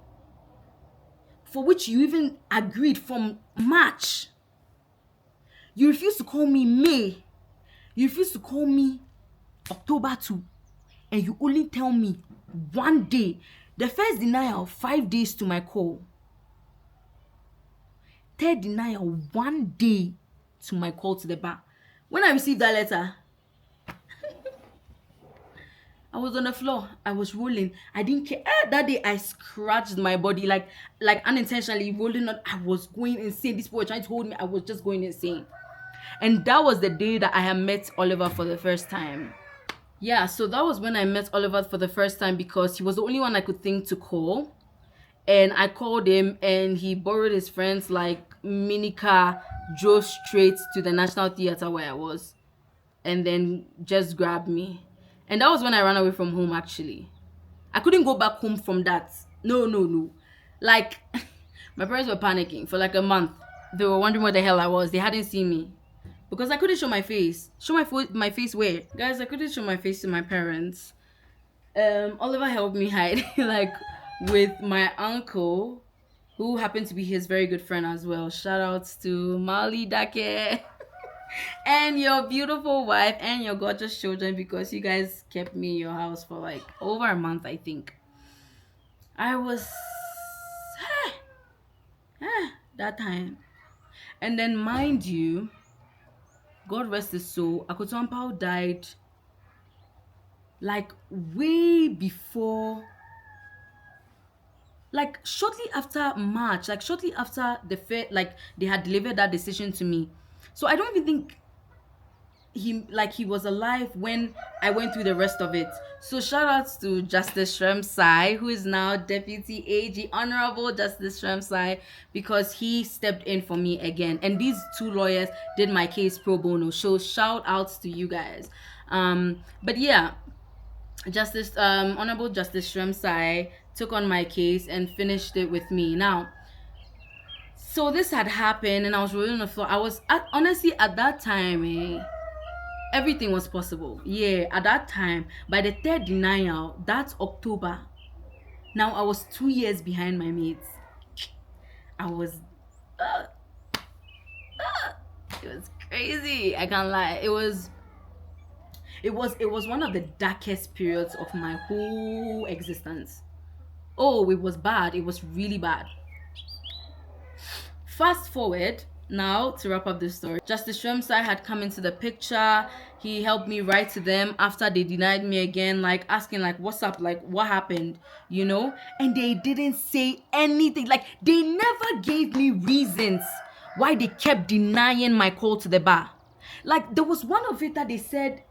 for which you even agreed from March. You refused to call me May. You refused to call me October 2. And you only tell me one day. The first denial, 5 days to my call. Third denial, 1 day to my call to the bar. When I received that letter, I was on the floor. I was rolling. I didn't care. That day, I scratched my body like unintentionally rolling on. I was going insane. These people were trying to hold me. I was just going insane. And that was the day that I had met Oliver for the first time. Yeah, so that was when I met Oliver for the first time, because he was the only one I could think to call. And I called him, and he borrowed his friend's like mini car, drove straight to the National Theatre where I was, and then just grabbed me. And that was when I ran away from home, actually. I couldn't go back home from that. No. Like, my parents were panicking for like a month. They were wondering where the hell I was. They hadn't seen me. Because I couldn't show my face. My face where? Guys, I couldn't show my face to my parents. Oliver helped me hide, like, with my uncle, who happened to be his very good friend as well. Shout outs to Mali Dake and your beautiful wife and your gorgeous children, because you guys kept me in your house for like over a month, I think. I was that time. And then, mind you, God rest his soul, Akoto died like way before, like shortly after March, like shortly after the fair, like they had delivered that decision to me. So I don't even think he was alive when I went through the rest of it. So shout outs to Justice Shremsai, who is now Deputy AG, Honorable Justice Shremsai, because he stepped in for me again. And these two lawyers did my case pro bono. So shout outs to you guys. But yeah, Honorable Justice Shremsai took on my case and finished it with me. Now, so this had happened, and I was rolling on the floor. I was honestly at that time, everything was possible. Yeah, at that time, by the third denial, that's October. Now I was 2 years behind my mates. I was, it was crazy. I can't lie. It was one of the darkest periods of my whole existence. Oh, it was bad. It was really bad. Fast forward now to wrap up this story. Justice Shremsai had come into the picture. He helped me write to them after they denied me again, like asking like, what's up, like what happened, you know? And they didn't say anything. Like, they never gave me reasons why they kept denying my call to the bar. Like, there was one of it that they said,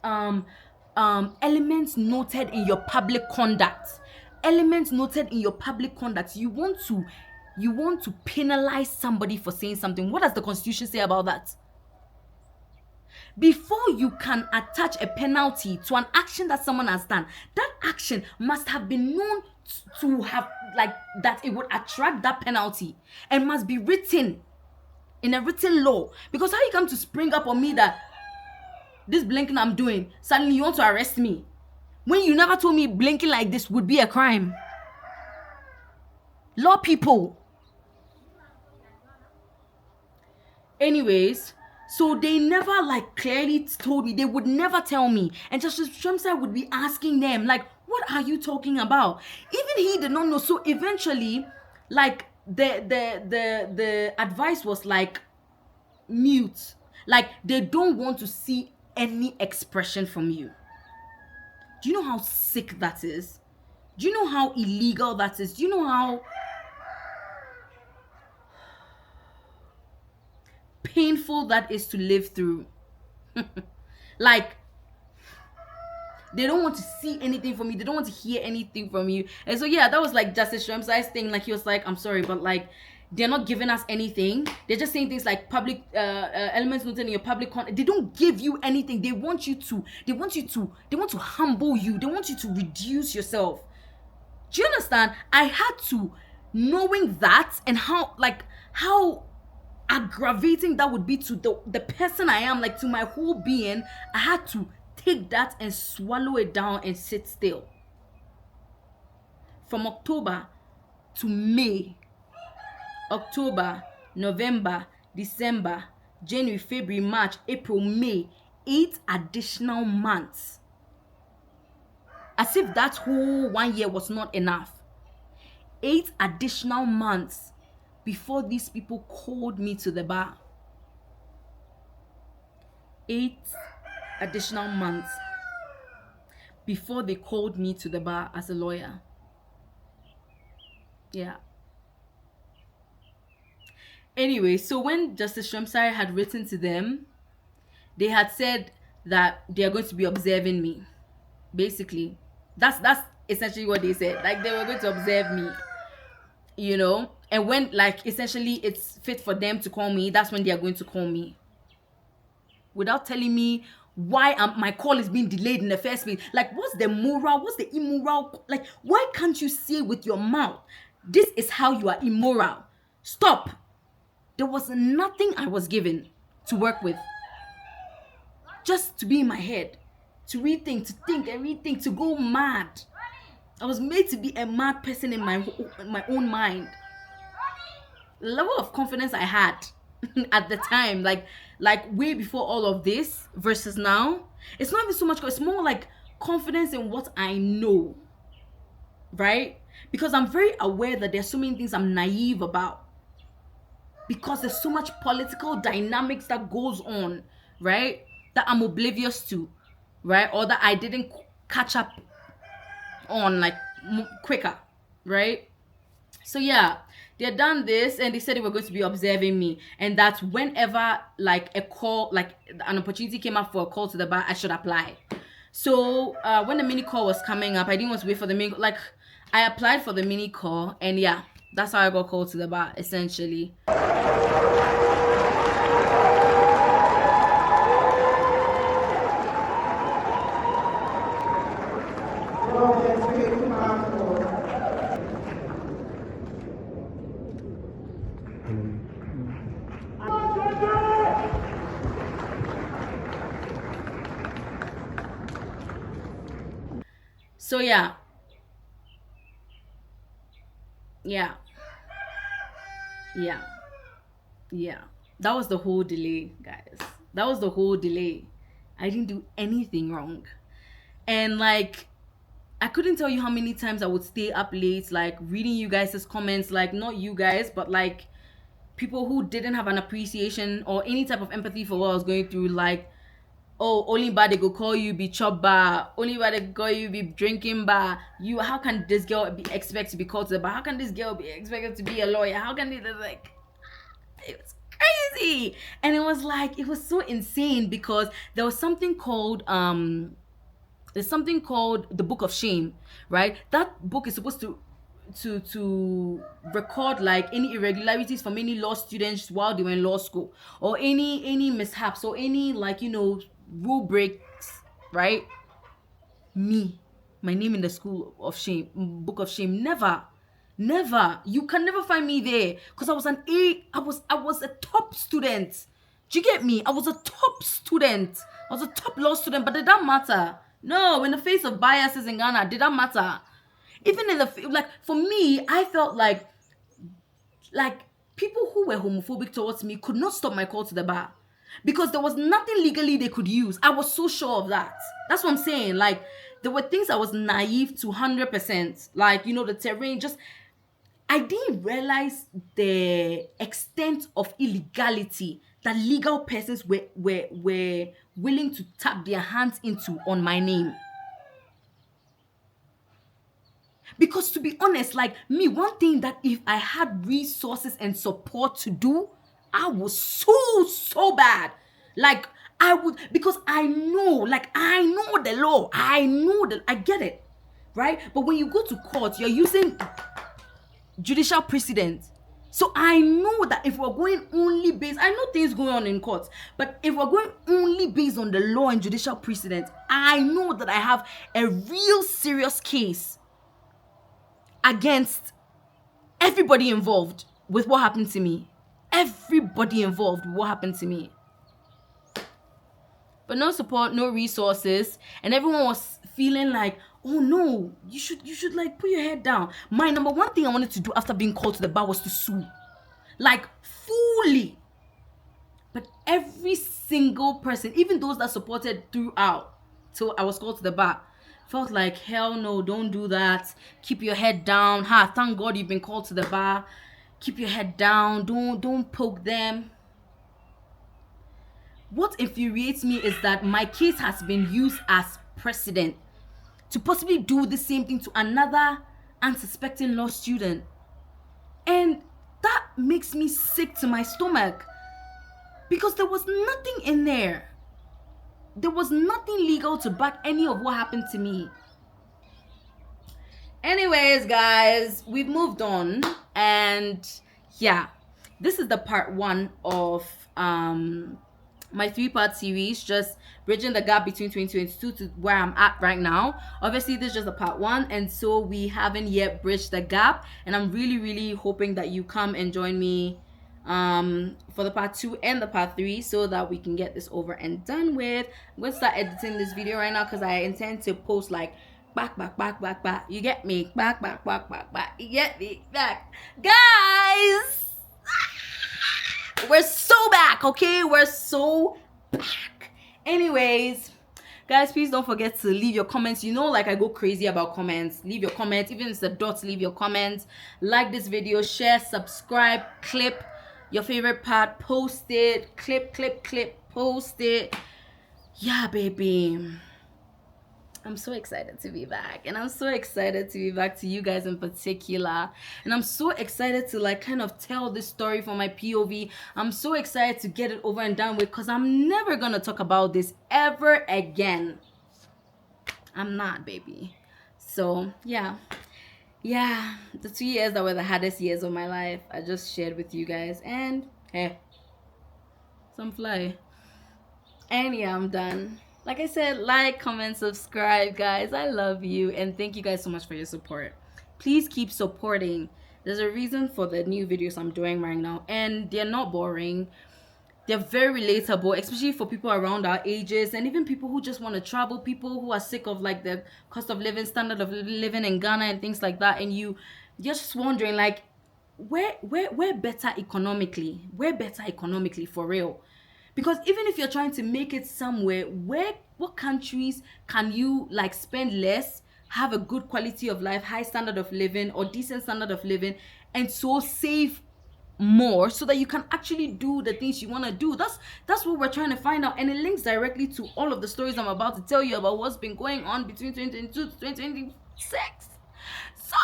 elements noted in your public conduct. Elements noted in your public conduct. You want to penalize somebody for saying something. What does the Constitution say about that? Before you can attach a penalty to an action that someone has done, that action must have been known to have, like, that it would attract that penalty, and must be written in a written law. Because how you come to spring up on me that this blinking I'm doing, suddenly you want to arrest me, when you never told me blinking like this would be a crime? Law people. Anyways, so they never like clearly told me. They would never tell me. And Justice Shremsai would be asking them, like, what are you talking about? Even he did not know. So eventually, like, the advice was like, mute. Like, they don't want to see any expression from you. Do you know how sick that is? Do you know how illegal that is? Do you know how painful that is to live through? Like, they don't want to see anything from you. They don't want to hear anything from you. And so, yeah, that was like Justice Shremsai's thing. Like, he was like, I'm sorry, but like, they're not giving us anything. They're just saying things like public elements noted in your public conduct. They don't give you anything. They want to humble you. They want you to reduce yourself. Do you understand? I had to knowing that and how aggravating that would be to the person I am, like to my whole being, I had to take that and swallow it down and sit still. From October to May, October, November, December, January, February, March, April, May, 8 additional months. As if that whole 1 year was not enough. 8 additional months before these people called me to the bar. 8 additional months before they called me to the bar as a lawyer. Yeah. Anyway, so when Justice Shremsari had written to them, they had said that they are going to be observing me. Basically, that's essentially what they said. Like, they were going to observe me, you know. And when, like, essentially it's fit for them to call me, that's when they are going to call me. Without telling me why my call is being delayed in the first place. Like, what's the moral? What's the immoral? Like, why can't you say with your mouth, this is how you are immoral? Stop. There was nothing I was given to work with. Just to be in my head. To rethink, to think and rethink, to go mad. I was made to be a mad person in my own mind. The level of confidence I had at the time, like way before all of this versus now, it's not even so much, it's more like confidence in what I know, right? Because I'm very aware that there's so many things I'm naive about, because there's so much political dynamics that goes on, right, that I'm oblivious to, right, or that I didn't catch up on like quicker, right? So yeah, they had done this and they said they were going to be observing me, and that whenever like a call, like an opportunity came up for a call to the bar, I should apply. So when the mini call was coming up, I didn't want to wait for the mini, like I applied for the mini call, and yeah, that's how I got called to the bar, essentially. So yeah. That was the whole delay, guys. That was the whole delay. I didn't do anything wrong. And like, I couldn't tell you how many times I would stay up late, like reading you guys' comments, like not you guys, but like people who didn't have an appreciation or any type of empathy for what I was going through, like, oh, only bad they go call you be chop bar, only bad they go call you be drinking bar. You, how can this girl be expected to be called to the bar? How can this girl be expected to be a lawyer? How can they, like, it was crazy. And it was like, it was so insane because there was something called there's something called the Book of Shame, right? That book is supposed to record like any irregularities from any law students while they were in law school, or any mishaps, or any, like, you know, rule breaks, right? Me, my name in the school of shame, Book of Shame, never. You can never find me there, because I was a top student. Do you get me? I was a top student. I was a top law student, but did that matter? No, in the face of biases in Ghana, did that matter? Even in the, like, for me, I felt like people who were homophobic towards me could not stop my call to the bar, because there was nothing legally they could use. I was so sure of that. That's what I'm saying. Like, there were things I was naive to 100%. Like, you know, the terrain, just, I didn't realize the extent of illegality that legal persons were willing to tap their hands into on my name. Because to be honest, like me, one thing that if I had resources and support to do, I was so bad. Like, I would, because I know the law. I get it, right? But when you go to court, you're using judicial precedent. So I know that if we're going only based, I know things going on in courts, but if we're going only based on the law and judicial precedent, I know that I have a real serious case against everybody involved with what happened to me. Everybody involved with what happened to me. But no support, no resources, and everyone was feeling like, oh no, you should like put your head down. My number one thing I wanted to do after being called to the bar was to sue. Like fully. But every single person, even those that supported throughout till I was called to the bar, felt like, hell no, don't do that. Keep your head down. Thank God you've been called to the bar. Keep your head down. Don't poke them. What infuriates me is that my case has been used as precedent to possibly do the same thing to another unsuspecting law student. And that makes me sick to my stomach. Because there was nothing in there. There was nothing legal to back any of what happened to me. Anyways, guys, we've moved on. And yeah, this is the part 1 of my 3-part series, just bridging the gap between 2022 to where I'm at right now. Obviously, this is just a part 1, and so we haven't yet bridged the gap. And I'm really hoping that you come and join me for the part 2 and the part 3 so that we can get this over and done with. I'm going to start editing this video right now because I intend to post like back. You get me? Back. You get me? Back. Guys! We're so back, okay? We're so back. Anyways, guys, please don't forget to leave your comments. You know, like I go crazy about comments. Leave your comments. Even if it's the dots, leave your comments. Like this video, share, subscribe, clip your favorite part, post it, clip, post it. Yeah, baby. I'm so excited to be back, and I'm so excited to be back to you guys in particular, and I'm so excited to like kind of tell this story from my POV. I'm so excited to get it over and done with because I'm never gonna talk about this ever again. I'm not, baby. So yeah, the 2 years that were the hardest years of my life, I just shared with you guys, and hey, some fly. And yeah, I'm done. Like I said, like, comment, subscribe, guys. I love you, and thank you guys so much for your support. Please keep supporting. There's a reason for the new videos I'm doing right now, and they're not boring. They're very relatable, especially for people around our ages, and even people who just want to travel, people who are sick of like the cost of living, standard of living in Ghana and things like that, and you're just wondering like, we're better economically. We're better economically for real. Because even if you're trying to make it somewhere, what countries can you like spend less, have a good quality of life, high standard of living or decent standard of living, and so save more so that you can actually do the things you want to do? That's what we're trying to find out, and it links directly to all of the stories I'm about to tell you about what's been going on between 2022 to 2026. So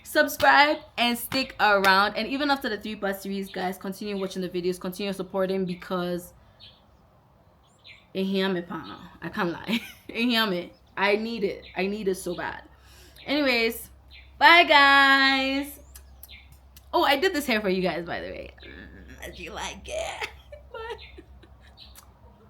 subscribe and stick around, and even after the 3-part series, guys, continue watching the videos, continue supporting, because I can't lie. I need it so bad. Anyways, bye guys. Oh, I did this hair for you guys, by the way. Do you like it?